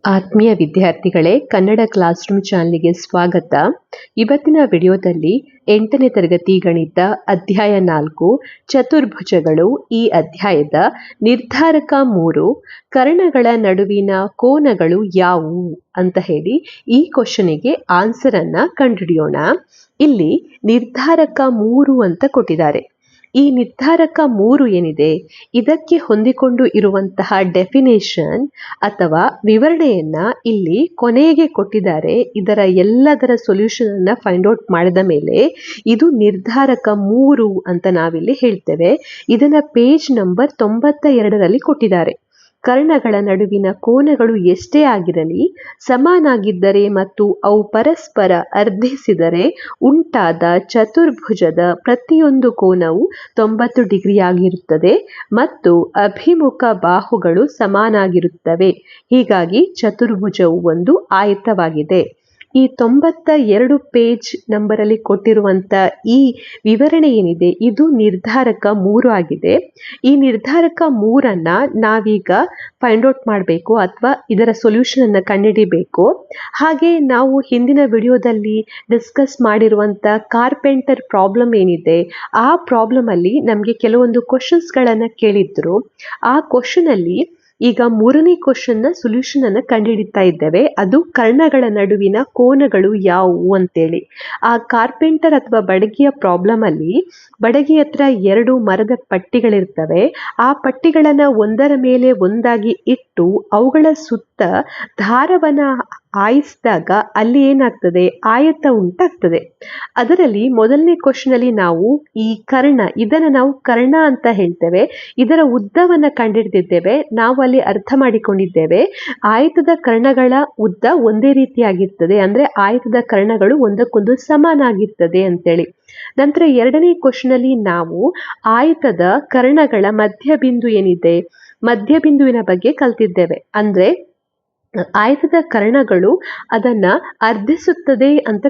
ಆತ್ಮೀಯ ವಿದ್ಯಾರ್ಥಿಗಳೇ, Kannada class room ಚಾನಲ್ಗೆ ಸ್ವಾಗತ. ಇವತ್ತಿನ ವಿಡಿಯೋದಲ್ಲಿ 8ನೇ ತರಗತಿ ಗಣಿತ ಅಧ್ಯಾಯ 4 ಚತುರ್ಭುಜಗಳು ಈ ಅಧ್ಯಾಯದ ನಿರ್ಧಾರಕ 3 ಕರ್ಣಗಳ ನಡುವಿನ ಕೋನಗಳು ಯಾವುವು ಅಂತ ಹೇಳಿ ಈ ಕ್ವಶನಿಗೆ ಆನ್ಸರ್ ಅನ್ನ ಕಂಡುಹಿಡಿಯೋಣ. ಇಲ್ಲಿ ನಿರ್ಧಾರಕ 3 ಅಂತ ಕೊಟ್ಟಿದ್ದಾರೆ. ಈ ನಿರ್ಧಾರಕ 3 ಏನಿದೆ ಇದಕ್ಕೆ ಹೊಂದಿಕೊಂಡು ಇರುವಂತಹ ಡೆಫಿನೇಷನ್ ಅಥವಾ ವಿವರಣೆಯನ್ನ ಇಲ್ಲಿ ಕೊನೆಗೆ ಕೊಟ್ಟಿದ್ದಾರೆ. ಇದರ ಎಲ್ಲದರ ಸೊಲ್ಯೂಷನ್ ಅನ್ನ ಫೈಂಡ್ ಔಟ್ ಮಾಡಿದ ಮೇಲೆ ಇದು ನಿರ್ಧಾರಕ 3 ಅಂತ ನಾವಿಲ್ಲಿ ಹೇಳ್ತೇವೆ. ಇದನ್ನ ಪೇಜ್ ನಂಬರ್ 92ರಲ್ಲಿ ಕೊಟ್ಟಿದ್ದಾರೆ. ಕರ್ಣಗಳ ನಡುವಿನ ಕೋನಗಳು ಎಷ್ಟೇ ಆಗಿರಲಿ ಸಮನಾಗಿದ್ದರೆ ಮತ್ತು ಅವು ಪರಸ್ಪರ ಅರ್ಧಿಸಿದರೆ ಉಂಟಾದ ಚತುರ್ಭುಜದ ಪ್ರತಿಯೊಂದು ಕೋನವು 90 ಡಿಗ್ರಿ ಆಗಿರುತ್ತದೆ ಮತ್ತು ಅಭಿಮುಖ ಬಾಹುಗಳು ಸಮಾನಾಗಿರುತ್ತವೆ. ಹೀಗಾಗಿ ಚತುರ್ಭುಜವು ಒಂದು ಆಯತವಾಗಿದೆ. ಈ 92 ಪೇಜ್ ನಂಬರಲ್ಲಿ ಕೊಟ್ಟಿರುವಂತ ಈ ವಿವರಣೆ ಏನಿದೆ ಇದು ನಿರ್ಧಾರಕ 3 ಆಗಿದೆ. ಈ ನಿರ್ಧಾರಕ 3ಅನ್ನ ನಾವೀಗ ಫೈಂಡ್ ಔಟ್ ಮಾಡಬೇಕು ಅಥವಾ ಇದರ ಸೊಲ್ಯೂಷನ್ ಅನ್ನ ಕಂಡುಹಿಡಿಬೇಕು. ಹಾಗೆ ನಾವು ಹಿಂದಿನ ವಿಡಿಯೋದಲ್ಲಿ ಡಿಸ್ಕಸ್ ಮಾಡಿರುವಂತ ಕಾರ್ಪೆಂಟರ್ ಪ್ರಾಬ್ಲಮ್ ಏನಿದೆ ಆ ಪ್ರಾಬ್ಲಮ್ ಅಲ್ಲಿ ನಮಗೆ ಕೆಲವೊಂದು ಕ್ವಶನ್ಸ್ಗಳನ್ನ ಕೇಳಿದ್ರು. ಆ ಕ್ವಶನ್ ಅಲ್ಲಿ ಈಗ 3ನೇ ಕ್ವಶನ್ನ ಸೊಲ್ಯೂಷನ್ ಅನ್ನ ಕಂಡುಹಿಡಿತಾ ಇದ್ದೇವೆ. ಅದು ಕರ್ಣಗಳ ನಡುವಿನ ಕೋನಗಳು ಯಾವುವು ಅಂತೇಳಿ. ಆ ಕಾರ್ಪೆಂಟರ್ ಅಥವಾ ಬಡಗಿಯ ಪ್ರಾಬ್ಲಮ್ ಅಲ್ಲಿ ಬಡಗಿ ಹತ್ರ 2 ಮರದ ಪಟ್ಟಿಗಳಿರ್ತವೆ. ಆ ಪಟ್ಟಿಗಳನ್ನ ಒಂದರ ಮೇಲೆ ಒಂದಾಗಿ ಇಟ್ಟು ಅವುಗಳ ಸುತ್ತ ದಾರವನ್ನ ಆಯಿಸಿದಾಗ ಅಲ್ಲಿ ಏನಾಗ್ತದೆ, ಆಯತ ಉಂಟಾಗ್ತದೆ. ಅದರಲ್ಲಿ ಮೊದಲನೇ ಕ್ವಶನ್ ಅಲ್ಲಿ ನಾವು ಈ ಇದನ್ನ ನಾವು ಕರ್ಣ ಅಂತ ಹೇಳ್ತೇವೆ. ಇದರ ಉದ್ದವನ್ನ ಕಂಡುಹಿಡಿದಿದ್ದೇವೆ. ನಾವು ಅಲ್ಲಿ ಅರ್ಥ ಮಾಡಿಕೊಂಡಿದ್ದೇವೆ ಆಯತದ ಕರ್ಣಗಳ ಉದ್ದ ಒಂದೇ ರೀತಿಯಾಗಿರ್ತದೆ, ಅಂದ್ರೆ ಆಯತದ ಕರ್ಣಗಳು ಒಂದಕ್ಕೊಂದು ಸಮಾನಾಗಿರ್ತದೆ ಅಂತೇಳಿ. ನಂತರ 2ನೇ ಕ್ವಶನ್ ಅಲ್ಲಿ ನಾವು ಆಯತದ ಕರ್ಣಗಳ ಮಧ್ಯಬಿಂದು ಏನಿದೆ ಮಧ್ಯಬಿಂದುವಿನ ಬಗ್ಗೆ ಕಲ್ತಿದ್ದೇವೆ. ಅಂದ್ರೆ ಆಯತದ ಕರ್ಣಗಳು ಅದನ್ನ ಅರ್ಧಿಸುತ್ತದೆ ಅಂತ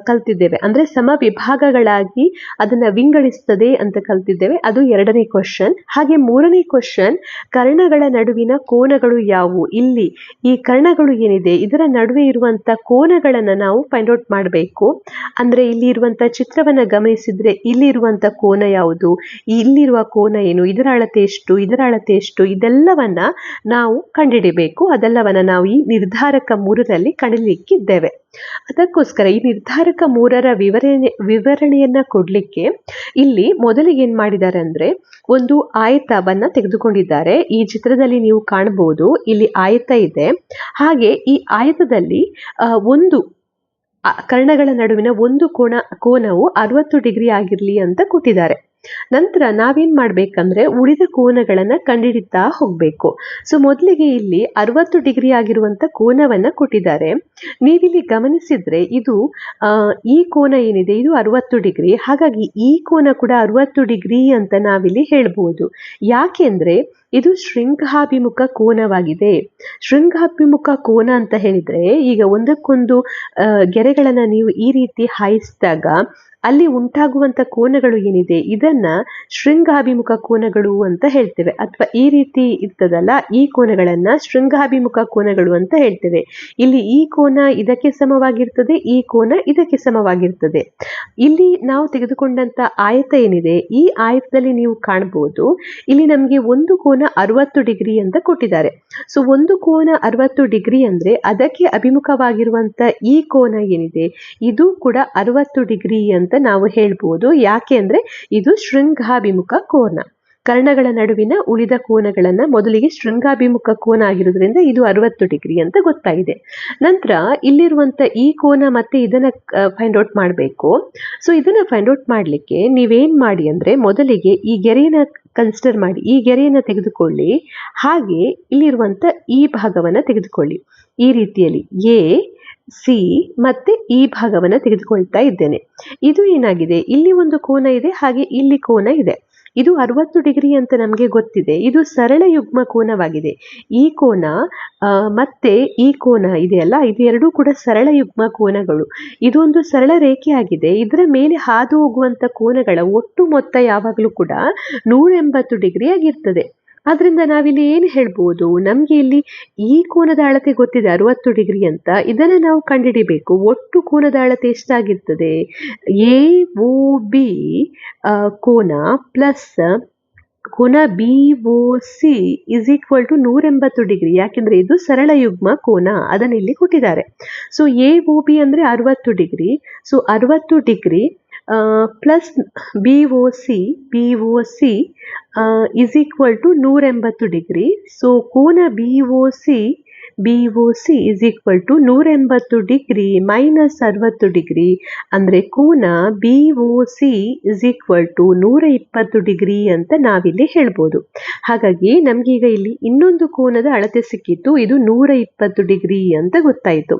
ಕಲ್ತಿದ್ದೇವೆ. ಅಂದ್ರೆ ಸಮ ವಿಭಾಗಗಳಾಗಿ ಅದನ್ನ ವಿಂಗಡಿಸ್ತದೆ ಅಂತ ಕಲ್ತಿದ್ದೇವೆ. ಅದು 2ನೇ ಕ್ವಶನ್. ಹಾಗೆ 3ನೇ ಕ್ವಶನ್ ಕರ್ಣಗಳ ನಡುವಿನ ಕೋನಗಳು ಯಾವುವು. ಇಲ್ಲಿ ಈ ಕರ್ಣಗಳು ಏನಿದೆ ಇದರ ನಡುವೆ ಇರುವಂತ ಕೋನಗಳನ್ನ ನಾವು ಫೈಂಡ್ ಔಟ್ ಮಾಡಬೇಕು. ಅಂದ್ರೆ ಇಲ್ಲಿ ಇರುವಂತ ಚಿತ್ರವನ್ನ ಗಮನಿಸಿದ್ರೆ ಇಲ್ಲಿ ಇರುವಂತ ಕೋನ ಯಾವುದು, ಇಲ್ಲಿರುವ ಕೋನ ಏನು, ಇದರ ಅಳತೆ ಎಷ್ಟು, ಇದರ ಅಳತೆ ಎಷ್ಟು, ಇದೆಲ್ಲವನ್ನ ನಾವು ಕಂಡುಹಿಡಿಬೇಕು. ಅದೆಲ್ಲವನ್ನ ನಾವು ಈ ನಿರ್ಧಾರಕ 3ರಲ್ಲಿ ಕಂಡುಹಿಡಿಯಲಿಕ್ಕಿದ್ದೇವೆ. ಅದಕ್ಕೋಸ್ಕರ ಈ ನಿರ್ಧಾರಕ 3ರ ವಿವರಣೆಯನ್ನ ಕೊಡ್ಲಿಕ್ಕೆ ಇಲ್ಲಿ ಮೊದಲಿಗೆ ಏನ್ ಮಾಡಿದ್ದಾರೆ ಅಂದ್ರೆ ಒಂದು ಆಯತವನ್ನ ತೆಗೆದುಕೊಂಡಿದ್ದಾರೆ. ಈ ಚಿತ್ರದಲ್ಲಿ ನೀವು ಕಾಣಬಹುದು ಇಲ್ಲಿ ಆಯತ ಇದೆ. ಹಾಗೆ ಈ ಆಯತದಲ್ಲಿ ಒಂದು ಕರ್ಣಗಳ ನಡುವಿನ ಒಂದು ಕೋನವು 60 ಡಿಗ್ರಿ ಆಗಿರ್ಲಿ ಅಂತ ಕೊಟ್ಟಿದ್ದಾರೆ. ನಂತರ ನಾವೇನ್ ಮಾಡ್ಬೇಕಂದ್ರೆ ಉಳಿದ ಕೋನಗಳನ್ನ ಕಂಡುಹಿಡಿತಾ ಹೋಗ್ಬೇಕು. ಸೊ ಮೊದಲಿಗೆ ಇಲ್ಲಿ 60 ಡಿಗ್ರಿ ಆಗಿರುವಂತ ಕೋನವನ್ನ ಕೊಟ್ಟಿದ್ದಾರೆ. ನೀವಿಲ್ಲಿ ಗಮನಿಸಿದ್ರೆ ಇದು ಈ ಕೋನ ಏನಿದೆ ಇದು 60 ಡಿಗ್ರಿ. ಹಾಗಾಗಿ ಈ ಕೋನ ಕೂಡ 60 ಡಿಗ್ರಿ ಅಂತ ನಾವಿಲ್ಲಿ ಹೇಳ್ಬಹುದು. ಯಾಕೆಂದ್ರೆ ಇದು ಶೃಂಗಾಭಿಮುಖ ಕೋನವಾಗಿದೆ. ಶೃಂಗಾಭಿಮುಖ ಕೋನ ಅಂತ ಹೇಳಿದ್ರೆ ಈಗ ಒಂದಕ್ಕೊಂದು ಗೆರೆಗಳನ್ನ ನೀವು ಈ ರೀತಿ ಹಾಯಿಸಿದಾಗ ಅಲ್ಲಿ ಉಂಟಾಗುವಂತ ಕೋನಗಳು ಏನಿದೆ ಇದನ್ನ ಶೃಂಗಾಭಿಮುಖ ಕೋನಗಳು ಅಂತ ಹೇಳ್ತೇವೆ. ಅಥವಾ ಈ ರೀತಿ ಇರ್ತದಲ್ಲ ಈ ಕೋನಗಳನ್ನ ಶೃಂಗಾಭಿಮುಖ ಕೋನಗಳು ಅಂತ ಹೇಳ್ತೇವೆ. ಇಲ್ಲಿ ಈ ಕೋನ ಇದಕ್ಕೆ ಸಮವಾಗಿರ್ತದೆ, ಈ ಕೋನ ಇದಕ್ಕೆ ಸಮವಾಗಿರ್ತದೆ. ಇಲ್ಲಿ ನಾವು ತೆಗೆದುಕೊಂಡಂತ ಆಯತ ಏನಿದೆ ಈ ಆಯತದಲ್ಲಿ ನೀವು ಕಾಣಬಹುದು ಇಲ್ಲಿ ನಮ್ಗೆ ಒಂದು ಕೋನ 60 ಡಿಗ್ರಿ ಅಂತ ಕೊಟ್ಟಿದ್ದಾರೆ. ಸೊ ಒಂದು ಕೋನ 60 ಡಿಗ್ರಿ ಅಂದ್ರೆ ಅದಕ್ಕೆ ಅಭಿಮುಖವಾಗಿರುವಂತ ಈ ಕೋನ ಏನಿದೆ ಇದು ಕೂಡ 60 ಡಿಗ್ರಿ ಅಂತ ನಾವು ಹೇಳ್ಬೋದು. ಯಾಕೆ ಅಂದ್ರೆ ಇದು ಶೃಂಗಾಭಿಮುಖ ಕೋನ. ಕರ್ಣಗಳ ನಡುವಿನ ಉಳಿದ ಕೋನಗಳನ್ನ ಮೊದಲಿಗೆ ಶೃಂಗಾಭಿಮುಖ ಕೋನ ಆಗಿರೋದ್ರಿಂದ ಇದು 60 ಡಿಗ್ರಿ ಅಂತ ಗೊತ್ತಾಗಿದೆ. ನಂತರ ಇಲ್ಲಿರುವಂತ ಈ ಕೋನ ಮತ್ತೆ ಇದನ್ನ ಫೈಂಡ್ ಔಟ್ ಮಾಡಬೇಕು. ಸೊ ಇದನ್ನ ಫೈಂಡ್ ಔಟ್ ಮಾಡ್ಲಿಕ್ಕೆ ನೀವೇನ್ ಮಾಡಿ ಅಂದ್ರೆ ಮೊದಲಿಗೆ ಈ ಗೆರೆಯನ್ನ ಕನ್ಸಿಡರ್ ಮಾಡಿ, ಈ ಗೆರೆಯನ್ನ ತೆಗೆದುಕೊಳ್ಳಿ. ಹಾಗೆ ಇಲ್ಲಿರುವಂತ ಈ ಭಾಗವನ್ನ ತೆಗೆದುಕೊಳ್ಳಿ. ಈ ರೀತಿಯಲ್ಲಿ ಎ ಸಿ ಮತ್ತೆ ಈ ಭಾಗವನ್ನ ತೆಗೆದುಕೊಳ್ತಾ ಇದ್ದೇನೆ. ಇದು ಏನಾಗಿದೆ ಇಲ್ಲಿ ಒಂದು ಕೋನ ಇದೆ, ಹಾಗೆ ಇಲ್ಲಿ ಕೋನ ಇದೆ. ಇದು 60 ಡಿಗ್ರಿ ಅಂತ ನಮಗೆ ಗೊತ್ತಿದೆ. ಇದು ಸರಳ ಯುಗ್ಮ ಕೋನವಾಗಿದೆ. ಈ ಕೋನ ಮತ್ತೆ ಈ ಕೋನ ಇದೆಯಲ್ಲ ಇದು ಎರಡೂ ಕೂಡ ಸರಳ ಯುಗ್ಮ ಕೋನಗಳು. ಇದೊಂದು ಸರಳ ರೇಖೆ ಆಗಿದೆ. ಇದರ ಮೇಲೆ ಹಾದು ಹೋಗುವಂತ ಕೋನಗಳ ಒಟ್ಟು ಮೊತ್ತ ಯಾವಾಗಲೂ ಕೂಡ 180 ಡಿಗ್ರಿ ಆಗಿರ್ತದೆ. ಆದ್ರಿಂದ ನಾವಿಲ್ಲಿ ಏನು ಹೇಳ್ಬೋದು, ನಮಗೆ ಇಲ್ಲಿ ಈ ಕೋನದ ಅಳತೆ ಗೊತ್ತಿದೆ 60 ಡಿಗ್ರಿ ಅಂತ, ಇದನ್ನು ನಾವು ಕಂಡುಹಿಡಿಬೇಕು. ಒಟ್ಟು ಕೋನದ ಅಳತೆ ಎಷ್ಟಾಗಿರ್ತದೆ, ಎ ಒ ಬಿ ಕೋನ ಪ್ಲಸ್ ಕೋನ B O C is equal to 180 degree. ಯಾಕೆಂದ್ರೆ ಇದು ಸರಳ ಯುಗ್ಮ ಕೋನ, ಅದನ್ನು ಇಲ್ಲಿ ಕೊಟ್ಟಿದ್ದಾರೆ. ಸೊ ಎ ಒ ಬಿ ಅಂದರೆ 60 degree. So 60 degree plus B O C is equal to 180 degree. So ಕೋನ B O C is equal to 180 degree minus 60 degree, ಅಂದರೆ ಕೋನ B O C is equal to 120 degree ಅಂತ ನಾವಿಲ್ಲಿ ಹೇಳ್ಬೋದು. ಹಾಗಾಗಿ ನಮಗೀಗ ಇಲ್ಲಿ ಇನ್ನೊಂದು ಕೋನದ ಅಳತೆ ಸಿಕ್ಕಿತ್ತು, ಇದು 120 ಡಿಗ್ರಿ ಅಂತ ಗೊತ್ತಾಯಿತು.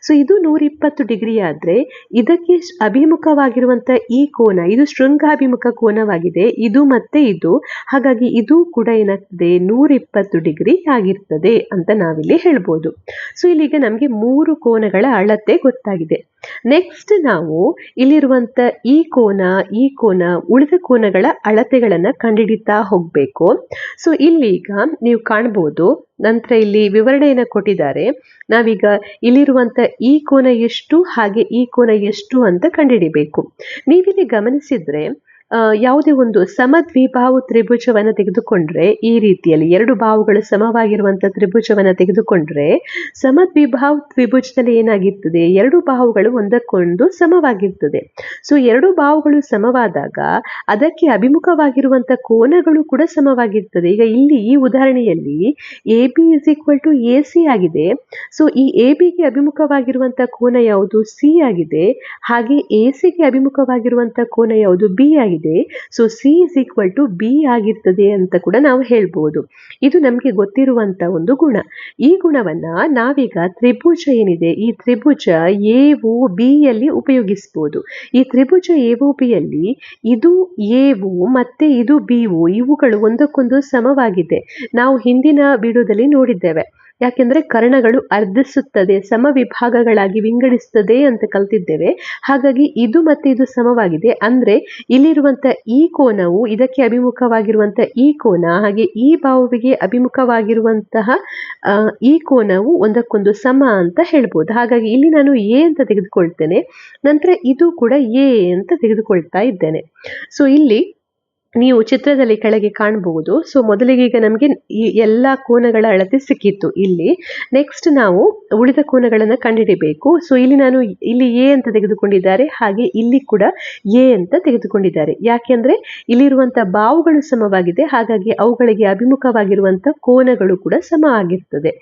ಸೊ ಇದು 120 ಡಿಗ್ರಿ ಆದರೆ ಇದಕ್ಕೆ ಅಭಿಮುಖವಾಗಿರುವಂಥ ಈ ಕೋನ, ಇದು ಶೃಂಗಾಭಿಮುಖ ಕೋನವಾಗಿದೆ, ಇದು ಮತ್ತೆ ಇದು. ಹಾಗಾಗಿ ಇದು ಕೂಡ ಏನಾಗ್ತದೆ 120 ಡಿಗ್ರಿ ಆಗಿರ್ತದೆ ಅಂತ ನಾವಿಲ್ಲಿ ಹೇಳ್ಬೋದು. ಸೊ ಇಲ್ಲಿಗ ನಮಗೆ 3 ಕೋನಗಳ ಅಳತೆ ಗೊತ್ತಾಗಿದೆ. ನೆಕ್ಸ್ಟ್ ನಾವು ಇಲ್ಲಿರುವಂತ ಈ ಕೋನ ಉಳಿದ ಕೋನಗಳ ಅಳತೆಗಳನ್ನ ಕಂಡುಹಿಡಿತಾ ಹೋಗ್ಬೇಕು. ಸೊ ಇಲ್ಲೀಗ ನೀವು ಕಾಣ್ಬೋದು, ನಂತರ ಇಲ್ಲಿ ವಿವರಣೆಯನ್ನು ಕೊಟ್ಟಿದ್ದಾರೆ. ನಾವೀಗ ಇಲ್ಲಿರುವಂತ ಈ ಕೋನ ಎಷ್ಟು ಹಾಗೆ ಈ ಕೋನ ಎಷ್ಟು ಅಂತ ಕಂಡುಹಿಡಿಬೇಕು. ನೀವಿಲ್ಲಿ ಗಮನಿಸಿದ್ರೆ ಯಾವುದೇ ಒಂದು ಸಮದ್ವಿಬಾಹು ತ್ರಿಭುಜವನ್ನು ತೆಗೆದುಕೊಂಡ್ರೆ, ಈ ರೀತಿಯಲ್ಲಿ 2 ಬಾಹುಗಳು ಸಮವಾಗಿರುವಂತಹ ತ್ರಿಭುಜವನ್ನು ತೆಗೆದುಕೊಂಡ್ರೆ, ಸಮದ್ವಿಬಾಹು ತ್ರಿಭುಜದಲ್ಲಿ ಏನಾಗಿರ್ತದೆ, 2 ಬಾಹುಗಳು ಒಂದಕ್ಕೊಂದು ಸಮವಾಗಿರ್ತದೆ. ಸೊ 2 ಬಾಹುಗಳು ಸಮವಾದಾಗ ಅದಕ್ಕೆ ಅಭಿಮುಖವಾಗಿರುವಂತಹ ಕೋನಗಳು ಕೂಡ ಸಮವಾಗಿರ್ತದೆ. ಈಗ ಇಲ್ಲಿ ಈ ಉದಾಹರಣೆಯಲ್ಲಿ A B is equal to A C ಆಗಿದೆ. ಸೊ ಈ ಎ ಬಿಗೆ ಅಭಿಮುಖವಾಗಿರುವಂತಹ ಕೋನ ಯಾವುದು, ಸಿ ಆಗಿದೆ. ಹಾಗೆ ಎ ಸಿಗೆ ಅಭಿಮುಖವಾಗಿರುವಂತಹ ಕೋನ ಯಾವುದು, ಬಿ ಆಗಿದೆ. So C is equal to B ಆಗಿರ್ತದೆ ಅಂತ ಕೂಡ ನಾವು ಹೇಳ್ಬೋದು. ಇದು ನಮಗೆ ಗೊತ್ತಿರುವಂತ ಒಂದು ಗುಣ. ಈ ಗುಣವನ್ನ ನಾವೀಗ ತ್ರಿಭುಜ ಏನಿದೆ, ಈ ತ್ರಿಭುಜ ಎ ಒ ಬಿ ಯಲ್ಲಿ ಉಪಯೋಗಿಸಬಹುದು. ಈ ತ್ರಿಭುಜ ಎ ಒ ಬಿ ಯಲ್ಲಿ ಇದು ಎ ಒ ಮತ್ತೆ ಇದು ಬಿ ಒ, ಇವುಗಳು ಒಂದಕ್ಕೊಂದು ಸಮವಾಗಿದೆ. ನಾವು ಹಿಂದಿನ ವಿಡಿಯೋದಲ್ಲಿ ನೋಡಿದ್ದೇವೆ. ಯಾಕೆಂದ್ರೆ ಕರ್ಣಗಳು ಅರ್ಧಿಸುತ್ತದೆ, ಸಮವಿಭಾಗಗಳಾಗಿ ವಿಂಗಡಿಸುತ್ತದೆ ಅಂತ ಕಲ್ತಿದ್ದೇವೆ. ಹಾಗಾಗಿ ಇದು ಮತ್ತೆ ಇದು ಸಮವಾಗಿದೆ. ಅಂದ್ರೆ ಇಲ್ಲಿರುವಂತ ಈ ಕೋನವು ಇದಕ್ಕೆ ಅಭಿಮುಖವಾಗಿರುವಂತಹ ಈ ಕೋನ, ಹಾಗೆ ಈ ಬಾಹುವಿಗೆ ಅಭಿಮುಖವಾಗಿರುವಂತಹ ಈ ಕೋನವು ಒಂದಕ್ಕೊಂದು ಸಮ ಅಂತ ಹೇಳ್ಬೋದು. ಹಾಗಾಗಿ ಇಲ್ಲಿ ನಾನು ಎ ಅಂತ ತೆಗೆದುಕೊಳ್ತೇನೆ, ನಂತರ ಇದು ಕೂಡ ಎ ಅಂತ ತೆಗೆದುಕೊಳ್ತಾ ಇದ್ದೇನೆ. ಸೊ ಇಲ್ಲಿ ನೀವು ಚಿತ್ರದಲ್ಲಿ ಕೆಳಗೆ ಕಾಣಬಹುದು. ಸೊ ಮೊದಲಿಗೆ ಈಗ ನಮಗೆ ಈ ಎಲ್ಲ ಕೋನಗಳ ಅಳತೆ ಸಿಕ್ಕಿತ್ತು. ಇಲ್ಲಿ ನೆಕ್ಸ್ಟ್ ನಾವು ಉಳಿದ ಕೋನಗಳನ್ನು ಕಂಡುಹಿಡಿಬೇಕು. ಸೊ ಇಲ್ಲಿ ನಾನು ಇಲ್ಲಿ ಎ ಅಂತ ತೆಗೆದುಕೊಂಡಿದ್ದಾರೆ, ಹಾಗೆ ಇಲ್ಲಿ ಕೂಡ ಎ ಅಂತ ತೆಗೆದುಕೊಂಡಿದ್ದಾರೆ. ಯಾಕೆಂದ್ರೆ ಇಲ್ಲಿರುವಂತಹ ಬಾಹುಗಳು ಸಮವಾಗಿದೆ, ಹಾಗಾಗಿ ಅವುಗಳಿಗೆ ಅಭಿಮುಖವಾಗಿರುವಂತಹ ಕೋನಗಳು ಕೂಡ ಸಮ ಆಗಿರ್ತದೆ.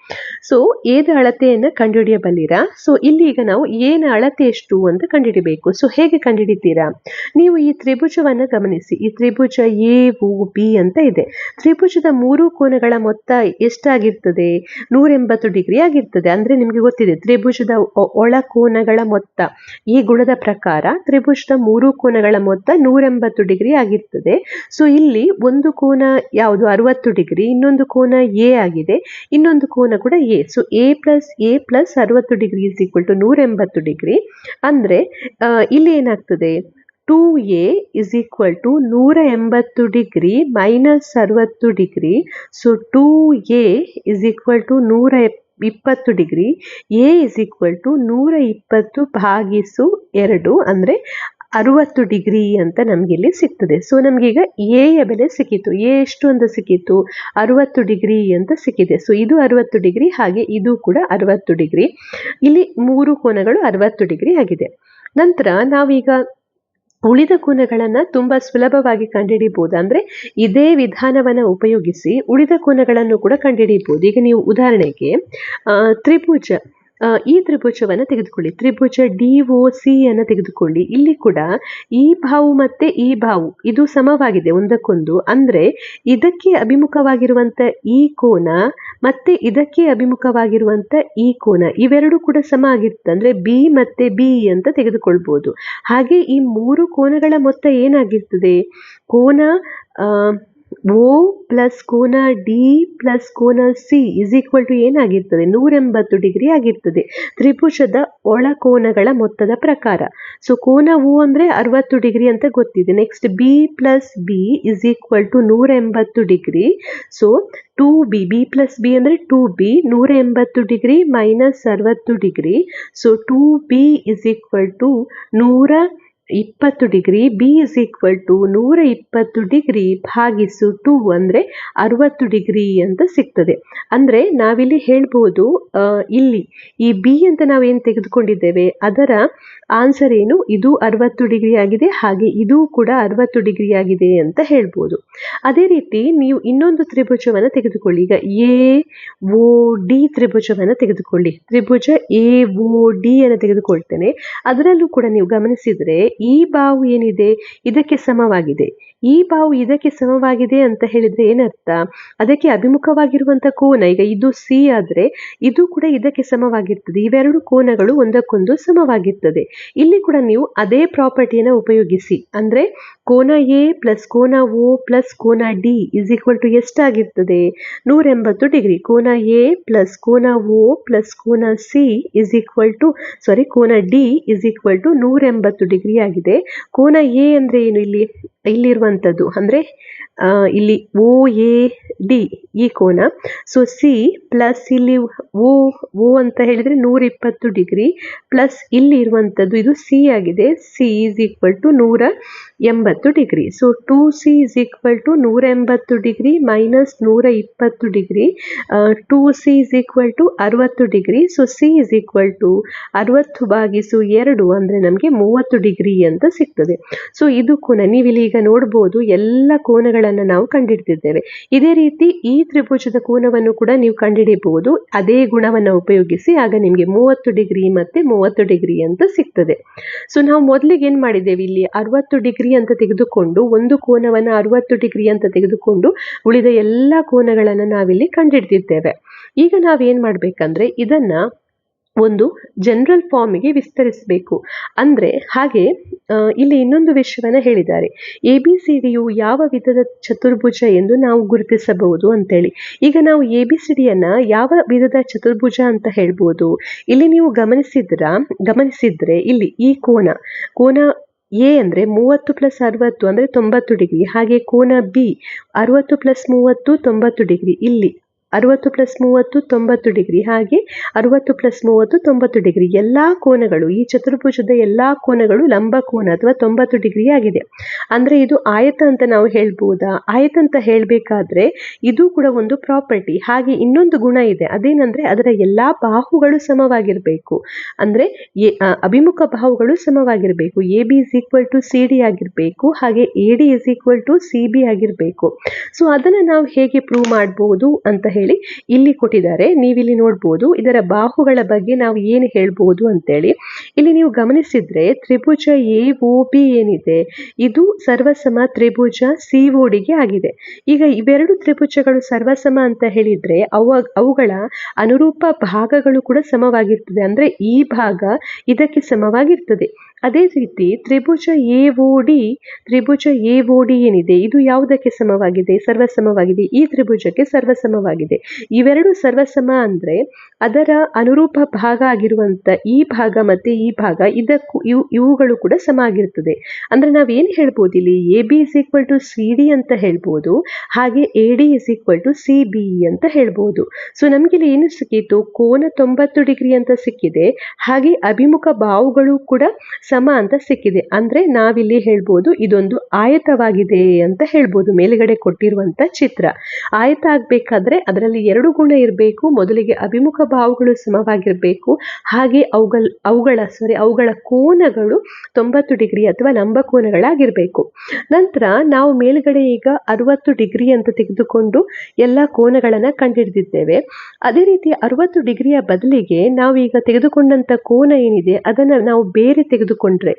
ಸೊ ಎದ ಅಳತೆಯನ್ನು ಕಂಡುಹಿಡಿಯಬಲ್ಲಿರಾ? ಸೊ ಇಲ್ಲಿ ಈಗ ನಾವು ಎನ ಅಳತೆ ಎಷ್ಟು ಅಂತ ಕಂಡುಹಿಡಿಬೇಕು. ಸೊ ಹೇಗೆ ಕಂಡುಹಿಡಿತೀರಾ? ನೀವು ಈ ತ್ರಿಭುಜವನ್ನು ಗಮನಿಸಿ. ಈ ತ್ರಿಭುಜ ಎ ಒ ಬಿ ಅಂತ ಇದೆ. ತ್ರಿಭುಜದ 3 ಕೋನಗಳ ಮೊತ್ತ ಎಷ್ಟಾಗಿರ್ತದೆ, 180 ಡಿಗ್ರಿ ಆಗಿರ್ತದೆ. ಅಂದ್ರೆ ನಿಮ್ಗೆ ಗೊತ್ತಿದೆ ತ್ರಿಭುಜದ ಒಳ ಕೋನಗಳ ಮೊತ್ತ, ಈ ಗುಣದ ಪ್ರಕಾರ ತ್ರಿಭುಜದ 3 ಕೋನಗಳ ಮೊತ್ತ 180 ಡಿಗ್ರಿ ಆಗಿರ್ತದೆ. ಸೊ ಇಲ್ಲಿ ಒಂದು ಕೋನ ಯಾವುದು 60 ಡಿಗ್ರಿ, ಇನ್ನೊಂದು ಕೋನ ಎ ಆಗಿದೆ, ಇನ್ನೊಂದು ಕೋನ ಕೂಡ A. So A plus 60 degree is equal to 180 degree. ಅಂದ್ರೆ ಇಲ್ಲಿ ಏನಾಗ್ತದೆ, 2a is equal to 180 degree minus 60 degree. So 2a is equal to 120 degree. a is equal to 120 ಭಾಗಿಸು 2 ಅಂದರೆ 60 ಡಿಗ್ರಿ ಅಂತ ನಮಗಿಲ್ಲಿ ಸಿಗ್ತದೆ. ಸೊ ನಮಗೀಗ ಎ ಯ ಬೆಲೆ ಸಿಕ್ಕಿತು. ಎ ಎಷ್ಟು ಅಂತ ಸಿಕ್ಕಿತು, 60 ಡಿಗ್ರಿ ಅಂತ ಸಿಕ್ಕಿದೆ. ಸೊ ಇದು 60 ಡಿಗ್ರಿ, ಹಾಗೆ ಇದು ಕೂಡ 60 ಡಿಗ್ರಿ. ಇಲ್ಲಿ 3 ಕೋನಗಳು 60 ಡಿಗ್ರಿ ಆಗಿದೆ. ನಂತರ ನಾವೀಗ ಉಳಿದ ಕೋನಗಳನ್ನು ತುಂಬಾ ಸುಲಭವಾಗಿ ಕಂಡುಹಿಡಿಯಬಹುದು. ಅಂದ್ರೆ ಇದೇ ವಿಧಾನವನ್ನು ಉಪಯೋಗಿಸಿ ಉಳಿದ ಕೋನಗಳನ್ನು ಕೂಡ ಕಂಡುಹಿಡಿಯಬಹುದು. ಈಗ ನೀವು ಉದಾಹರಣೆಗೆ ತ್ರಿಭುಜ, ಈ ತ್ರಿಭುಜವನ್ನು ತೆಗೆದುಕೊಳ್ಳಿ, ತ್ರಿಭುಜ ಡಿ ಒ ಸಿ ಅನ್ನು ತೆಗೆದುಕೊಳ್ಳಿ. ಇಲ್ಲಿ ಕೂಡ ಈ ಬಾಹು ಮತ್ತೆ ಈ ಬಾಹು ಇದು ಸಮವಾಗಿದೆ ಒಂದಕ್ಕೊಂದು. ಅಂದ್ರೆ ಇದಕ್ಕೆ ಅಭಿಮುಖವಾಗಿರುವಂತ ಈ ಕೋನ ಮತ್ತೆ ಇದಕ್ಕೆ ಅಭಿಮುಖವಾಗಿರುವಂತ ಈ ಕೋನ, ಇವೆರಡು ಕೂಡ ಸಮ ಆಗಿರುತ್ತೆ. ಅಂದ್ರೆ ಬಿ ಮತ್ತೆ ಬಿ ಅಂತ ತೆಗೆದುಕೊಳ್ಬಹುದು. ಹಾಗೆ ಈ 3 ಕೋನಗಳ ಮೊತ್ತ ಏನಾಗಿರ್ತದೆ, ಕೋನ ಓ ಪ್ಲಸ್ ಕೋನ ಡಿ ಪ್ಲಸ್ ಕೋನ ಸಿ ಇಸ್ ಈಕ್ವಲ್ ಟು ಏನಾಗಿರ್ತದೆ 180 ಡಿಗ್ರಿ ಆಗಿರ್ತದೆ ತ್ರಿಭುಜದ ಒಳಕೋನಗಳ ಮೊತ್ತದ ಪ್ರಕಾರ. ಸೊ ಕೋನ ಓ ಅಂದರೆ 60 ಡಿಗ್ರಿ ಅಂತ ಗೊತ್ತಿದೆ. Next B plus B is equal to 180 degree. So 2b B plus B ಅಂದರೆ 2b 180 degree minus 60 degree. So 2b is equal to 120 degree. B is equal to 120 degree ಭಾಗಿಸು 2 ಅಂದರೆ 60 ಡಿಗ್ರಿ ಅಂತ ಸಿಗ್ತದೆ. ಅಂದರೆ ನಾವಿಲ್ಲಿ ಹೇಳ್ಬೋದು ಇಲ್ಲಿ ಈ ಬಿ ಅಂತ ನಾವೇನು ತೆಗೆದುಕೊಂಡಿದ್ದೇವೆ ಅದರ ಆನ್ಸರ್ ಏನು, ಇದು 60 ಡಿಗ್ರಿ ಆಗಿದೆ, ಹಾಗೆ ಇದು ಕೂಡ 60 ಡಿಗ್ರಿ ಆಗಿದೆ ಅಂತ ಹೇಳ್ಬೋದು. ಅದೇ ರೀತಿ ನೀವು ಇನ್ನೊಂದು ತ್ರಿಭುಜವನ್ನು ತೆಗೆದುಕೊಳ್ಳಿ. ಈಗ ಎ ಓ ಡಿ ತ್ರಿಭುಜವನ್ನು ತೆಗೆದುಕೊಳ್ಳಿ. ತ್ರಿಭುಜ ಎ ಓ ಡಿ ಅನ್ನು ತೆಗೆದುಕೊಳ್ತೇನೆ. ಅದರಲ್ಲೂ ಕೂಡ ನೀವು ಗಮನಿಸಿದರೆ ಈ ಬಾಹು ಏನಿದೆ ಇದಕ್ಕೆ ಸಮವಾಗಿದೆ. ಈ ಬಾಹು ಇದಕ್ಕೆ ಸಮವಾಗಿದೆ ಅಂತ ಹೇಳಿದ್ರೆ ಏನರ್ಥ, ಅದಕ್ಕೆ ಅಭಿಮುಖವಾಗಿರುವಂತ ಕೋನ, ಈಗ ಇದು ಸಿ ಆದ್ರೆ ಇದು ಕೂಡ ಇದಕ್ಕೆ ಸಮವಾಗಿರ್ತದೆ. ಇವೆರಡು ಕೋನಗಳು ಒಂದಕ್ಕೊಂದು ಸಮವಾಗಿರ್ತದೆ. ಇಲ್ಲಿ ಕೂಡ ನೀವು ಅದೇ ಪ್ರಾಪರ್ಟಿಯನ್ನು ಉಪಯೋಗಿಸಿ. ಅಂದ್ರೆ ಕೋನ ಎ ಪ್ಲಸ್ ಕೋನ ಓ ಪ್ಲಸ್ ಕೋನ ಡಿ ಇಸ್ ಈಕ್ವಲ್ ಟು ಎಷ್ಟಾಗಿರ್ತದೆ 180 ಡಿಗ್ರಿ. ಕೋನ ಎ ಪ್ಲಸ್ ಕೋನ ಓ ಪ್ಲಸ್ ಕೋನ ಸಿ ಇಸ್ ಈಕ್ವಲ್ ಟು ಕೋನ D is equal to 180 degree ಆಗಿದೆ. ಕೋನ ಎ ಅಂದ್ರೆ ಏನು, ಇಲ್ಲಿರುವಂಥದ್ದು ಅಂದ್ರೆ ಇಲ್ಲಿ ಓ ಎ ಡಿ ಈ ಕೋನ. ಸೊ ಸಿ ಪ್ಲಸ್ ಇಲ್ಲಿ ಓ ಅಂತ ಹೇಳಿದ್ರೆ 120 ಡಿಗ್ರಿ ಪ್ಲಸ್ ಇಲ್ಲಿ ಇರುವಂಥದ್ದು ಇದು ಸಿ ಆಗಿದೆ. C is equal to 180 degree. So 2c is equal to 180 degree minus 120 degree. 2c is equal to 60 degree. So C is equal to 60 ಭಾಗಿಸು 2 ಅಂದರೆ ನಮಗೆ 30 ಡಿಗ್ರಿ ಅಂತ ಸಿಗ್ತದೆ. ಸೊ ಇದು ಕೋನ ನೀವಿಲ್ಲಿ ಈಗ ನೋಡ್ಬೋದು, ಎಲ್ಲ ಕೋನಗಳನ್ನು ನಾವು ಕಂಡುಹಿಡಿದಿದ್ದೇವೆ. ಇದೇ ರೀತಿ ಈ ತ್ರಿಭುಜದ ಕೋನವನ್ನು ಕೂಡ ನೀವು ಕಂಡುಹಿಡಿಯಬಹುದು ಅದೇ ಗುಣವನ್ನು ಉಪಯೋಗಿಸಿ. ಆಗ ನಿಮಗೆ 30 ಡಿಗ್ರಿ ಮತ್ತೆ 30 ಡಿಗ್ರಿ ಅಂತ ಸಿಗ್ತದೆ. ಸೊ ನಾವು ಮೊದಲಿಗೆ ಏನ್ ಮಾಡಿದ್ದೇವೆ, ಇಲ್ಲಿ 60 ಡಿಗ್ರಿ ಅಂತ ತೆಗೆದುಕೊಂಡು ಒಂದು ಕೋನವನ್ನು 60 ಡಿಗ್ರಿ ಅಂತ ತೆಗೆದುಕೊಂಡು ಉಳಿದ ಎಲ್ಲ ಕೋನಗಳನ್ನು ನಾವಿಲ್ಲಿ ಕಂಡುಹಿಡಿದಿದ್ದೇವೆ. ಈಗ ನಾವೇನ್ ಮಾಡ್ಬೇಕಂದ್ರೆ ಇದನ್ನ ಒಂದು ಜನರಲ್ ಫಾರ್ಮಿಗೆ ವಿಸ್ತರಿಸಬೇಕು. ಅಂದ್ರೆ ಹಾಗೆ ಇಲ್ಲಿ ಇನ್ನೊಂದು ವಿಷಯವನ್ನ ಹೇಳಿದ್ದಾರೆ, ABCDಯು ಯಾವ ವಿಧದ ಚತುರ್ಭುಜ ಎಂದು ನಾವು ಗುರುತಿಸಬಹುದು ಅಂತೇಳಿ. ಈಗ ನಾವು ABCDಯನ್ನ ಯಾವ ವಿಧದ ಚತುರ್ಭುಜ ಅಂತ ಹೇಳ್ಬೋದು. ಇಲ್ಲಿ ನೀವು ಗಮನಿಸಿದ್ರೆ ಇಲ್ಲಿ ಈ ಕೋನ ಎ ಅಂದ್ರೆ 30 ಪ್ಲಸ್ 60 ಅಂದ್ರೆ 90 ಡಿಗ್ರಿ. ಹಾಗೆ ಕೋನ ಬಿ 60 ಪ್ಲಸ್ 30 90 ಡಿಗ್ರಿ. ಇಲ್ಲಿ 60 ಪ್ಲಸ್ 30 90 ಡಿಗ್ರಿ. ಹಾಗೆ 60 ಪ್ಲಸ್ 30 90 ಡಿಗ್ರಿ. ಎಲ್ಲಾ ಕೋನಗಳು, ಈ ಚತುರ್ಭುಜದ ಎಲ್ಲಾ ಕೋನಗಳು ಲಂಬ ಕೋನ ಅಥವಾ 90 ಡಿಗ್ರಿ ಆಗಿದೆ. ಅಂದ್ರೆ ಇದು ಆಯತ ಅಂತ ನಾವು ಹೇಳ್ಬೋದಾ? ಆಯತ ಅಂತ ಹೇಳ್ಬೇಕಾದ್ರೆ ಇದು ಕೂಡ ಒಂದು ಪ್ರಾಪರ್ಟಿ. ಹಾಗೆ ಇನ್ನೊಂದು ಗುಣ ಇದೆ, ಅದೇನಂದ್ರೆ ಅದರ ಎಲ್ಲಾ ಬಾಹುಗಳು ಸಮವಾಗಿರ್ಬೇಕು. ಅಂದ್ರೆ ಅಭಿಮುಖ ಬಾಹುಗಳು ಸಮವಾಗಿರ್ಬೇಕು. AB is equal to CD ಆಗಿರ್ಬೇಕು. ಹಾಗೆ AD is equal to CB ಆಗಿರ್ಬೇಕು. ಸೊ ಅದನ್ನ ನಾವು ಹೇಗೆ ಪ್ರೂವ್ ಮಾಡಬಹುದು ಅಂತ ಹೇಳಿ ಇಲ್ಲಿ ಕೊಟ್ಟಿದ್ದಾರೆ. ನೀವಿಲ್ಲಿ ನೋಡ್ಬೋದು ಇದರ ಬಾಹುಗಳ ಬಗ್ಗೆ ನಾವು ಏನು ಹೇಳ್ಬೋದು ಅಂತೇಳಿ. ಇಲ್ಲಿ ನೀವು ಗಮನಿಸಿದ್ರೆ ತ್ರಿಭುಜ AOB ಏನಿದೆ ಇದು ಸರ್ವಸಮ ತ್ರಿಭುಜ COD ಗೆ ಆಗಿದೆ. ಈಗ ಇವೆರಡು ತ್ರಿಭುಜಗಳು ಸರ್ವಸಮ ಅಂತ ಹೇಳಿದ್ರೆ ಅವುಗಳ ಅನುರೂಪ ಭಾಗಗಳು ಕೂಡ ಸಮವಾಗಿರ್ತದೆ. ಅಂದ್ರೆ ಈ ಭಾಗ ಇದಕ್ಕೆ ಸಮವಾಗಿರ್ತದೆ. ಅದೇ ರೀತಿ ತ್ರಿಭುಜ AOD ಏನಿದೆ ಇದು ಯಾವುದಕ್ಕೆ ಸಮವಾಗಿದೆ? ಸರ್ವಸಮವಾಗಿದೆ. ಈ ತ್ರಿಭುಜಕ್ಕೆ ಸರ್ವಸಮವಾಗಿದೆ. ಇವೆರಡು ಸರ್ವಸಮ ಅಂದ್ರೆ ಅದರ ಅನುರೂಪ ಭಾಗ ಆಗಿರುವಂತ ಈ ಭಾಗ ಮತ್ತೆ ಈ ಭಾಗ ಇವುಗಳು ಕೂಡ ಸಮ ಆಗಿರ್ತದೆ. ಅಂದ್ರೆ ನಾವೇನು ಹೇಳ್ಬೋದು ಇಲ್ಲಿ AB is equal to CD ಅಂತ ಹೇಳ್ಬೋದು. ಹಾಗೆ AD is equal to CB ಅಂತ ಹೇಳ್ಬೋದು. ಸೊ ನಮ್ಗೆ ಇಲ್ಲಿ ಏನು ಸಿಕ್ಕಿತು? ಕೋನ 90 ಡಿಗ್ರಿ ಅಂತ ಸಿಕ್ಕಿದೆ. ಹಾಗೆ ಅಭಿಮುಖ ಬಾಹುಗಳು ಕೂಡ ಸಮ ಅಂತ ಸಿಕ್ಕಿದೆ. ಅಂದ್ರೆ ನಾವಿಲ್ಲಿ ಹೇಳ್ಬೋದು ಇದೊಂದು ಆಯತವಾಗಿದೆ ಅಂತ ಹೇಳ್ಬೋದು. ಮೇಲ್ಗಡೆ ಕೊಟ್ಟಿರುವಂತ ಚಿತ್ರ ಆಯತ ಆಗ್ಬೇಕಾದ್ರೆ ಅದರಲ್ಲಿ ಎರಡು ಗುಣ ಇರಬೇಕು. ಮೊದಲಿಗೆ ಅಭಿಮುಖ ಬಾಹುಗಳು ಸಮವಾಗಿರ್ಬೇಕು. ಹಾಗೆ ಅವುಗಳ ಕೋನಗಳು 90 ಡಿಗ್ರಿ ಅಥವಾ ಲಂಬ ಕೋನಗಳಾಗಿರ್ಬೇಕು. ನಂತರ ನಾವು ಮೇಲ್ಗಡೆ ಈಗ 60 ಡಿಗ್ರಿ ಅಂತ ತೆಗೆದುಕೊಂಡು ಎಲ್ಲ ಕೋನಗಳನ್ನ ಕಂಡುಹಿಡಿದಿದ್ದೇವೆ. ಅದೇ ರೀತಿ 60 ಡಿಗ್ರಿಯ ಬದಲಿಗೆ ನಾವು ಈಗ ತೆಗೆದುಕೊಂಡಂತ ಕೋನ ಏನಿದೆ ಅದನ್ನ ನಾವು ಬೇರೆ ತೆಗೆದುಕೊಂಡ್ರೆ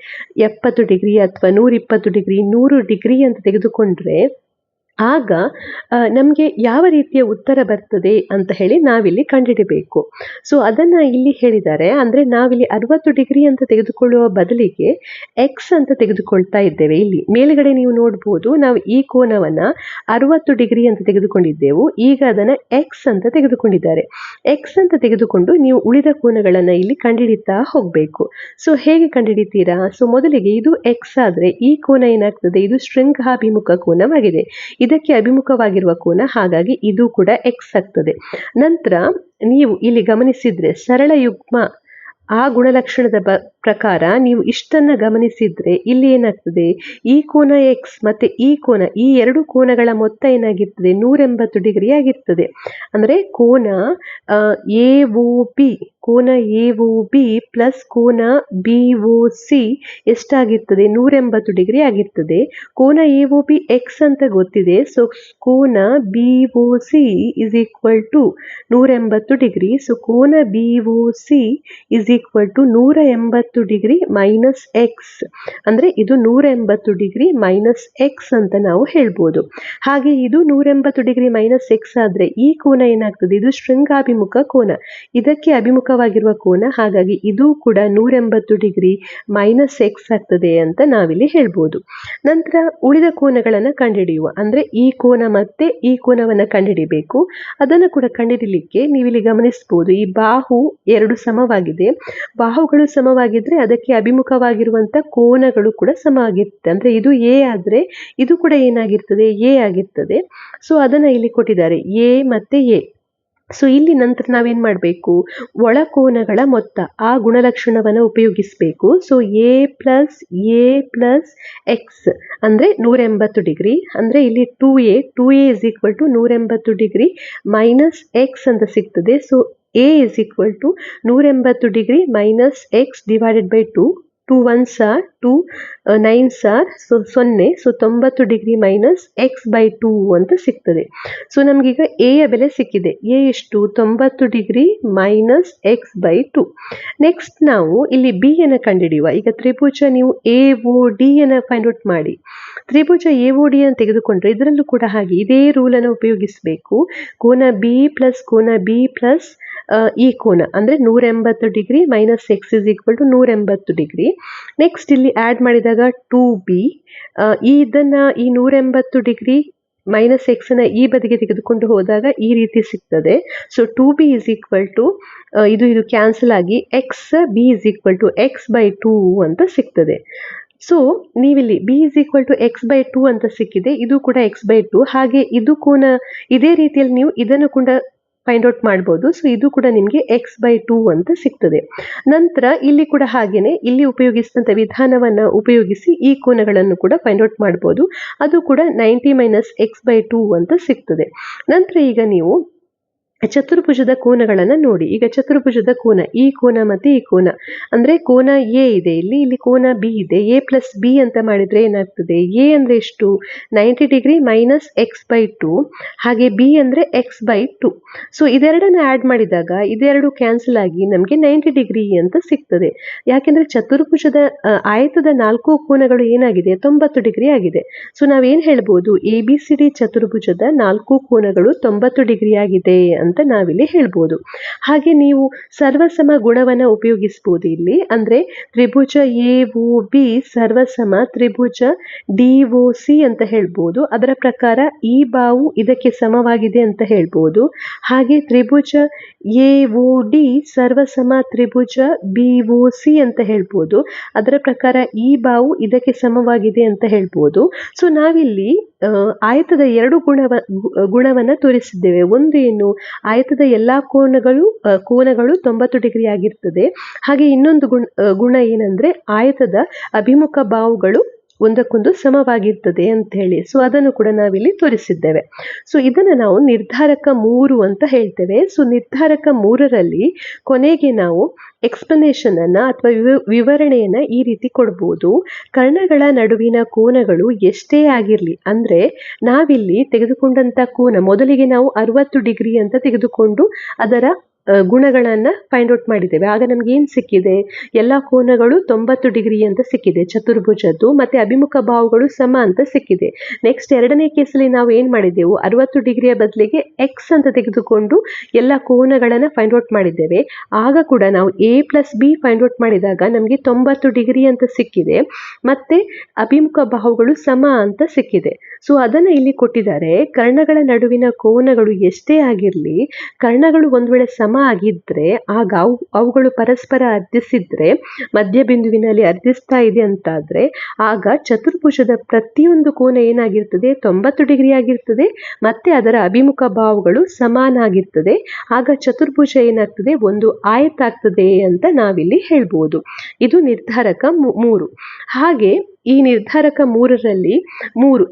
70 ಡಿಗ್ರಿ ಅಥವಾ 120 ಡಿಗ್ರಿ 100 ಡಿಗ್ರಿ ಅಂತ ತೆಗೆದುಕೊಂಡ್ರೆ ಆಗ ನಮಗೆ ಯಾವ ರೀತಿಯ ಉತ್ತರ ಬರ್ತದೆ ಅಂತ ಹೇಳಿ ನಾವಿಲ್ಲಿ ಕಂಡುಹಿಡಿಬೇಕು. ಸೊ ಅದನ್ನು ಇಲ್ಲಿ ಹೇಳಿದ್ದಾರೆ. ಅಂದರೆ ನಾವಿಲ್ಲಿ 60 ಡಿಗ್ರಿ ಅಂತ ತೆಗೆದುಕೊಳ್ಳುವ ಬದಲಿಗೆ ಎಕ್ಸ್ ಅಂತ ತೆಗೆದುಕೊಳ್ತಾ ಇದ್ದೇವೆ. ಇಲ್ಲಿ ಮೇಲ್ಗಡೆ ನೀವು ನೋಡ್ಬೋದು, ನಾವು ಈ ಕೋನವನ್ನು 60 ಡಿಗ್ರಿ ಅಂತ ತೆಗೆದುಕೊಂಡಿದ್ದೆವು. ಈಗ ಅದನ್ನು ಎಕ್ಸ್ ಅಂತ ತೆಗೆದುಕೊಂಡಿದ್ದಾರೆ. ಎಕ್ಸ್ ಅಂತ ತೆಗೆದುಕೊಂಡು ನೀವು ಉಳಿದ ಕೋನಗಳನ್ನು ಇಲ್ಲಿ ಕಂಡುಹಿಡಿತಾ ಹೋಗಬೇಕು. ಸೊ ಹೇಗೆ ಕಂಡುಹಿಡಿತೀರಾ? ಸೊ ಮೊದಲಿಗೆ ಇದು ಎಕ್ಸ್ ಆದರೆ ಈ ಕೋನ ಏನಾಗ್ತದೆ, ಇದು ಶೃಂಗಾಭಿಮುಖ ಕೋನವಾಗಿದೆ. ಇದಕ್ಕೆ ಅಭಿಮುಖವಾಗಿರುವ ಕೋನ, ಹಾಗಾಗಿ ಇದು ಕೂಡ ಎಕ್ಸ್ ಆಗ್ತದೆ. ನಂತರ ನೀವು ಇಲ್ಲಿ ಗಮನಿಸಿದ್ರೆ ಸರಳ ಯುಗ್ಮ ಆ ಗುಣಲಕ್ಷಣದ ಪ್ರಕಾರ ನೀವು ಇಷ್ಟನ್ನ ಗಮನಿಸಿದ್ರೆ ಇಲ್ಲಿ ಏನಾಗ್ತದೆ, ಈ ಕೋನ ಎಕ್ಸ್ ಮತ್ತೆ ಈ ಕೋನ, ಈ ಎರಡು ಕೋನಗಳ ಮೊತ್ತ ಏನಾಗಿರ್ತದೆ, 180 ಡಿಗ್ರಿ ಆಗಿರ್ತದೆ. ಅಂದರೆ ಕೋನ ಎ ಒ ಬಿ, ಕೋನ ಎ ಒ ಬಿ ಪ್ಲಸ್ ಕೋನ ಬಿ ಒ ಸಿ ಎಷ್ಟಾಗಿರ್ತದೆ, 180 ಡಿಗ್ರಿ ಆಗಿರ್ತದೆ. ಕೋನ ಎ ಒ ಬಿ ಎಕ್ಸ್ ಅಂತ ಗೊತ್ತಿದೆ. ಸೊ ಕೋನ B O C is equal to 180 degree. So ಕೋನ B O C is equal to 180 degree minus X. ಅಂದರೆ ಇದು 180 ಡಿಗ್ರಿ ಮೈನಸ್ ಎಕ್ಸ್ ಅಂತ ನಾವು ಹೇಳ್ಬೋದು. ಹಾಗೆ ಇದು 180 ಡಿಗ್ರಿ ಮೈನಸ್ ಎಕ್ಸ್ ಆದರೆ ಈ ಕೋನ ಏನಾಗ್ತದೆ, ಇದು ಶೃಂಗಾಭಿಮುಖ ಕೋನ, ಇದಕ್ಕೆ ಅಭಿಮುಖವಾಗಿರುವ ಕೋನ. ಹಾಗಾಗಿ ಇದು ಕೂಡ 180 ಡಿಗ್ರಿ ಮೈನಸ್ ಎಕ್ಸ್ ಆಗ್ತದೆ ಅಂತ ನಾವಿಲ್ಲಿ ಹೇಳ್ಬೋದು. ನಂತರ ಉಳಿದ ಕೋನಗಳನ್ನು ಕಂಡುಹಿಡಿಯುವ, ಅಂದರೆ ಈ ಕೋನ ಮತ್ತೆ ಈ ಕೋನವನ್ನು ಕಂಡುಹಿಡಿಬೇಕು. ಅದನ್ನು ಕೂಡ ಕಂಡುಹಿಡಿಯಲಿಕ್ಕೆ ನೀವಿಲ್ಲಿ ಗಮನಿಸ್ಬೋದು, ಈ ಬಾಹು ಎರಡು ಸಮವಾಗಿದೆ. ಬಾಹುಗಳು ಸಮವಾಗಿದ್ರೆ ಅದಕ್ಕೆ ಅಭಿಮುಖವಾಗಿರುವಂಥ ಕೋನಗಳು ಕೂಡ ಸಮವಾಗಿರ್ತದೆ. ಅಂದರೆ ಇದು ಎ ಆದರೆ ಇದು ಕೂಡ ಏನಾಗಿರ್ತದೆ, ಎ ಆಗಿರ್ತದೆ. ಸೊ ಅದನ್ನು ಇಲ್ಲಿ ಕೊಟ್ಟಿದ್ದಾರೆ, ಎ ಮತ್ತೆ ಎ. ಸೊ ಇಲ್ಲಿ ನಂತರ ನಾವೇನು ಮಾಡಬೇಕು, ಒಳಕೋನಗಳ ಮೊತ್ತ ಆ ಗುಣಲಕ್ಷಣವನ್ನು ಉಪಯೋಗಿಸಬೇಕು. ಸೊ ಎ ಪ್ಲಸ್ ಎಕ್ಸ್ ಅಂದರೆ 180 ಡಿಗ್ರಿ. ಅಂದರೆ ಇಲ್ಲಿ 2a is equal to 180 degree minus X ಅಂತ ಸಿಗ್ತದೆ. So A is equal to 180 degree minus X divided by 2. 2 1s are 2 9s are so 0. So 90 degree minus X by 2 ಅಂತ ಸಿಗ್ತದೆ. So ನಮಗೀಗ A ಯ ಬೆಲೆ ಸಿಕ್ಕಿದೆ. ಎ ಎಷ್ಟು, 90 degree minus X by 2. Next ನಾವು ಇಲ್ಲಿ ಬಿ ಯನ್ನು ಕಂಡುಹಿಡಿಯುವ. ಈಗ ತ್ರಿಭುಜ ನೀವು ಎ ಒ ಡಿ ಯನ್ನು ಫೈಂಡ್ ಔಟ್ ಮಾಡಿ. ತ್ರಿಭುಜ ಎ ಒ ಡಿ ಅನ್ನು ತೆಗೆದುಕೊಂಡ್ರೆ ಇದರಲ್ಲೂ ಕೂಡ ಹಾಗೆ ಇದೇ ರೂಲನ್ನು ಉಪಯೋಗಿಸಬೇಕು. ಕೋನ ಬಿ ಪ್ಲಸ್ ಕೋನ ಬಿ ಪ್ಲಸ್ ಈ ಕೋನ ಅಂದರೆ 180 degree minus X is equal to 180 degree. Next ಇಲ್ಲಿ ಆ್ಯಡ್ ಮಾಡಿದಾಗ 2b, ಇದನ್ನು ಈ 180 ಡಿಗ್ರಿ ಮೈನಸ್ ಎಕ್ಸನ್ನು ಈ ಬದಿಗೆ ತೆಗೆದುಕೊಂಡು ಹೋದಾಗ ಈ ರೀತಿ ಸಿಗ್ತದೆ. So 2b is equal to ಇದು ಕ್ಯಾನ್ಸಲ್ ಆಗಿ X B is equal to X by 2 ಅಂತ ಸಿಗ್ತದೆ. ಸೊ ನೀವಿಲ್ಲಿ B is equal to X by 2 ಅಂತ ಸಿಕ್ಕಿದೆ, ಇದು ಕೂಡ ಎಕ್ಸ್ ಬೈ 2. ಹಾಗೆ ಇದು ಕೋನ ಇದೇ ರೀತಿಯಲ್ಲಿ ನೀವು ಇದನ್ನು ಕೂಡ ಫೈಂಡ್ ಔಟ್ ಮಾಡ್ಬೋದು. ಸೊ ಇದು ಕೂಡ ನಿಮಗೆ ಎಕ್ಸ್ ಬೈ 2 ಅಂತ ಸಿಗ್ತದೆ. ನಂತರ ಇಲ್ಲಿ ಕೂಡ ಹಾಗೇನೆ ಇಲ್ಲಿ ಉಪಯೋಗಿಸಿದಂಥ ವಿಧಾನವನ್ನು ಉಪಯೋಗಿಸಿ ಈ ಕೋನಗಳನ್ನು ಕೂಡ ಫೈಂಡ್ ಔಟ್ ಮಾಡ್ಬೋದು. ಅದು ಕೂಡ 90 ಮೈನಸ್ ಎಕ್ಸ್ ಬೈ 2 ಅಂತ ಸಿಗ್ತದೆ. ನಂತರ ಈಗ ನೀವು ಚತುರ್ಭುಜದ ಕೋನಗಳನ್ನು ನೋಡಿ. ಈಗ ಚತುರ್ಭುಜದ ಕೋನ, ಈ ಕೋನ ಮತ್ತು ಈ ಕೋನ, ಅಂದರೆ ಕೋನ ಎ ಇದೆ ಇಲ್ಲಿ ಕೋನ ಬಿ ಇದೆ. ಎ ಪ್ಲಸ್ ಬಿ ಅಂತ ಮಾಡಿದರೆ ಏನಾಗ್ತದೆ, ಎ ಅಂದರೆ ಎಷ್ಟು, 90 ಡಿಗ್ರಿ ಮೈನಸ್ ಎಕ್ಸ್ ಬೈ 2, ಹಾಗೆ ಬಿ ಅಂದರೆ ಎಕ್ಸ್ ಬೈ 2. ಸೊ ಇದೆರಡನ್ನು ಆ್ಯಡ್ ಮಾಡಿದಾಗ ಇದೆರಡು ಕ್ಯಾನ್ಸಲ್ ಆಗಿ ನಮಗೆ 90 ಡಿಗ್ರಿ ಅಂತ ಸಿಗ್ತದೆ. ಯಾಕೆಂದರೆ ಚತುರ್ಭುಜದ ಆಯತದ 4 ಕೋನಗಳು ಏನಾಗಿದೆ, 90 ಡಿಗ್ರಿ ಆಗಿದೆ. ಸೊ ನಾವೇನು ಹೇಳ್ಬೋದು, ಎ ಬಿ ಸಿ ಡಿ ಚತುರ್ಭುಜದ 4 ಕೋನಗಳು 90 ಡಿಗ್ರಿ ಆಗಿದೆ ಅಂತ ನಾವಿಲ್ಲಿ ಹೇಳ್ಬೋದು. ಹಾಗೆ ನೀವು ಸರ್ವಸಮ ಗುಣವನ್ನು ಉಪಯೋಗಿಸಬಹುದು ಇಲ್ಲಿ. ಅಂದ್ರೆ ತ್ರಿಭುಜ ಎ ಒ ಬಿ ಸರ್ವಸಮ ತ್ರಿಭುಜ ಡಿ ಒ ಸಿ ಅಂತ ಹೇಳ್ಬೋದು. ಅದರ ಪ್ರಕಾರ ಈ ಬಾವು ಇದಕ್ಕೆ ಸಮವಾಗಿದೆ ಅಂತ ಹೇಳ್ಬೋದು. ಹಾಗೆ ತ್ರಿಭುಜ ಎ ಒ ಡಿ ಸರ್ವಸಮ ತ್ರಿಭುಜ ಬಿ ಒ ಸಿ ಅಂತ ಹೇಳ್ಬೋದು. ಅದರ ಪ್ರಕಾರ ಈ ಬಾವು ಇದಕ್ಕೆ ಸಮವಾಗಿದೆ ಅಂತ ಹೇಳ್ಬೋದು. ಸೊ ನಾವಿಲ್ಲಿ ಆಯತದ ಎರಡು ಗುಣವನ್ನು ತೋರಿಸಿದ್ದೇವೆ. ಒಂದು ಏನು, ಆಯತದ ಎಲ್ಲಾ ಕೋನಗಳು 90 ಡಿಗ್ರಿ ಆಗಿರ್ತದೆ. ಹಾಗೆ ಇನ್ನೊಂದು ಗುಣ ಏನಂದ್ರೆ ಆಯತದ ಅಭಿಮುಖ ಬಾಹುಗಳು ಒಂದಕ್ಕೊಂದು ಸಮವಾಗಿರ್ತದೆ ಅಂತ ಹೇಳಿ. ಸೊ ಅದನ್ನು ಕೂಡ ನಾವಿಲ್ಲಿ ತೋರಿಸಿದ್ದೇವೆ. ಸೊ ಇದನ್ನು ನಾವು ನಿರ್ಧಾರಕ 3 ಅಂತ ಹೇಳ್ತೇವೆ. ಸೊ ನಿರ್ಧಾರಕ 3ರಲ್ಲಿ ಕೊನೆಗೆ ನಾವು ಎಕ್ಸ್ಪ್ಲನೇಷನ್ ಅನ್ನ ಅಥವಾ ವಿವರಣೆಯನ್ನ ಈ ರೀತಿ ಕೊಡ್ಬೋದು. ಕರ್ಣಗಳ ನಡುವಿನ ಕೋನಗಳು ಎಷ್ಟೇ ಆಗಿರಲಿ, ಅಂದ್ರೆ ನಾವಿಲ್ಲಿ ತೆಗೆದುಕೊಂಡಂತ ಕೋನ ಮೊದಲಿಗೆ ನಾವು 60 ಡಿಗ್ರಿ ಅಂತ ತೆಗೆದುಕೊಂಡು ಅದರ ಗುಣಗಳನ್ನು ಫೈಂಡ್ ಔಟ್ ಮಾಡಿದ್ದೇವೆ. ಆಗ ನಮ್ಗೆ ಏನು ಸಿಕ್ಕಿದೆ, ಎಲ್ಲ ಕೋನಗಳು 90 ಡಿಗ್ರಿ ಅಂತ ಸಿಕ್ಕಿದೆ ಚತುರ್ಭುಜದ್ದು, ಮತ್ತೆ ಅಭಿಮುಖ ಬಾಹುಗಳು ಸಮ ಅಂತ ಸಿಕ್ಕಿದೆ. ನೆಕ್ಸ್ಟ್ ಎರಡನೇ ಕೇಸಲ್ಲಿ ನಾವು ಏನು ಮಾಡಿದ್ದೆವು, 60 ಡಿಗ್ರಿಯ ಬದಲಿಗೆ ಎಕ್ಸ್ ಅಂತ ತೆಗೆದುಕೊಂಡು ಎಲ್ಲ ಕೋನಗಳನ್ನು ಫೈಂಡ್ ಔಟ್ ಮಾಡಿದ್ದೇವೆ. ಆಗ ಕೂಡ ನಾವು A+B ಫೈಂಡ್ ಔಟ್ ಮಾಡಿದಾಗ ನಮಗೆ 90 ಡಿಗ್ರಿ ಅಂತ ಸಿಕ್ಕಿದೆ, ಮತ್ತೆ ಅಭಿಮುಖ ಬಾಹುಗಳು ಸಮ ಅಂತ ಸಿಕ್ಕಿದೆ. ಸೊ ಅದನ್ನು ಇಲ್ಲಿ ಕೊಟ್ಟಿದ್ದಾರೆ. ಕರ್ಣಗಳ ನಡುವಿನ ಕೋನಗಳು ಎಷ್ಟೇ ಆಗಿರಲಿ, ಕರ್ಣಗಳು ಒಂದು ವೇಳೆ ಸಮ ಆಗಿದ್ರೆ ಆಗ ಅವುಗಳು ಪರಸ್ಪರ ಅರ್ಧಿಸಿದ್ರೆ, ಮಧ್ಯಬಿಂದುವಿನಲ್ಲಿ ಅರ್ಧಿಸ್ತಾ ಇದೆ ಅಂತಾದ್ರೆ ಆಗ ಚತುರ್ಭುಜದ ಪ್ರತಿಯೊಂದು ಕೋನ ಏನಾಗಿರ್ತದೆ, 90 ಡಿಗ್ರಿ ಆಗಿರ್ತದೆ, ಮತ್ತೆ ಅದರ ಅಭಿಮುಖ ಬಾಹುಗಳು ಸಮಾನಾಗಿರ್ತದೆ. ಆಗ ಚತುರ್ಭುಜ ಏನಾಗ್ತದೆ, ಒಂದು ಆಯತ ಆಗ್ತದೆ ಅಂತ ನಾವಿಲ್ಲಿ ಹೇಳ್ಬೋದು. ಇದು ನಿರ್ಧಾರಕ 3. ಹಾಗೆ ಈ ನಿರ್ಧಾರಕ 3ರಲ್ಲಿ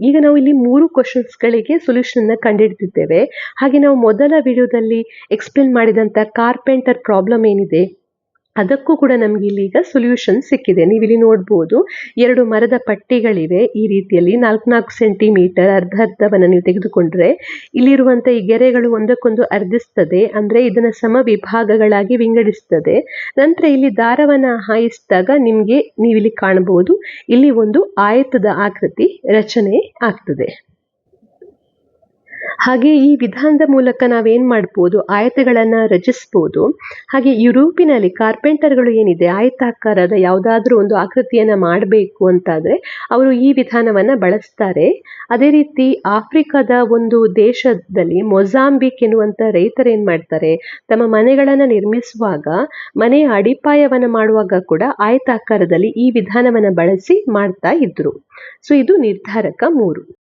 ಈಗ ನಾವು ಇಲ್ಲಿ 3 ಕ್ವಶನ್ಸ್ಗಳಿಗೆ ಸೊಲ್ಯೂಷನ್ನ ಕಂಡುಹಿಡಿದಿದ್ದೇವೆ. ಹಾಗೆ ನಾವು ಮೊದಲ ವಿಡಿಯೋದಲ್ಲಿ ಎಕ್ಸ್ಪ್ಲೇನ್ ಮಾಡಿದಂಥ ಕಾರ್ಪೆಂಟರ್ ಪ್ರಾಬ್ಲಮ್ ಏನಿದೆ ಅದಕ್ಕೂ ಕೂಡ ನಮ್ಗೆ ಇಲ್ಲಿ ಈಗ ಸೊಲ್ಯೂಷನ್ ಸಿಕ್ಕಿದೆ. ನೀವಿಲ್ಲಿ ನೋಡ್ಬೋದು, 2 ಮರದ ಪಟ್ಟಿಗಳಿವೆ. ಈ ರೀತಿಯಲ್ಲಿ 4-4 ಸೆಂಟಿಮೀಟರ್ ಅರ್ಧವನ್ನು ನೀವು ತೆಗೆದುಕೊಂಡ್ರೆ ಇಲ್ಲಿರುವಂಥ ಈ ಗೆರೆಗಳು ಒಂದಕ್ಕೊಂದು ಅರ್ಧಿಸ್ತದೆ, ಅಂದರೆ ಇದನ್ನು ಸಮ ವಿಭಾಗಗಳಾಗಿ ವಿಂಗಡಿಸ್ತದೆ. ನಂತರ ಇಲ್ಲಿ ದಾರವನ್ನು ಹಾಯಿಸಿದಾಗ ನೀವಿಲ್ಲಿ ಕಾಣಬಹುದು, ಇಲ್ಲಿ ಒಂದು ಆಯತದ ಆಕೃತಿ ರಚನೆ ಆಗ್ತದೆ. ಹಾಗೆ ಈ ವಿಧಾನದ ಮೂಲಕ ನಾವೇನು ಮಾಡ್ಬೋದು, ಆಯತಗಳನ್ನು ರಚಿಸ್ಬೋದು. ಹಾಗೆ ಯುರೋಪಿನಲ್ಲಿ ಕಾರ್ಪೆಂಟರ್ಗಳು ಏನಿದೆ, ಆಯತಾಕಾರದ ಯಾವುದಾದ್ರೂ ಒಂದು ಆಕೃತಿಯನ್ನು ಮಾಡಬೇಕು ಅಂತಾದರೆ ಅವರು ಈ ವಿಧಾನವನ್ನು ಬಳಸ್ತಾರೆ. ಅದೇ ರೀತಿ ಆಫ್ರಿಕಾದ ಒಂದು ದೇಶದಲ್ಲಿ ಮೊಜಾಂಬಿಕ್ ಎನ್ನುವಂಥ ರೈತರು ಏನು ಮಾಡ್ತಾರೆ, ತಮ್ಮ ಮನೆಗಳನ್ನು ನಿರ್ಮಿಸುವಾಗ ಮನೆಯ ಅಡಿಪಾಯವನ್ನು ಮಾಡುವಾಗ ಕೂಡ ಆಯತಾಕಾರದಲ್ಲಿ ಈ ವಿಧಾನವನ್ನು ಬಳಸಿ ಮಾಡ್ತಾ ಇದ್ರು. ಸೊ ಇದು ನಿರ್ಧಾರಕ 3.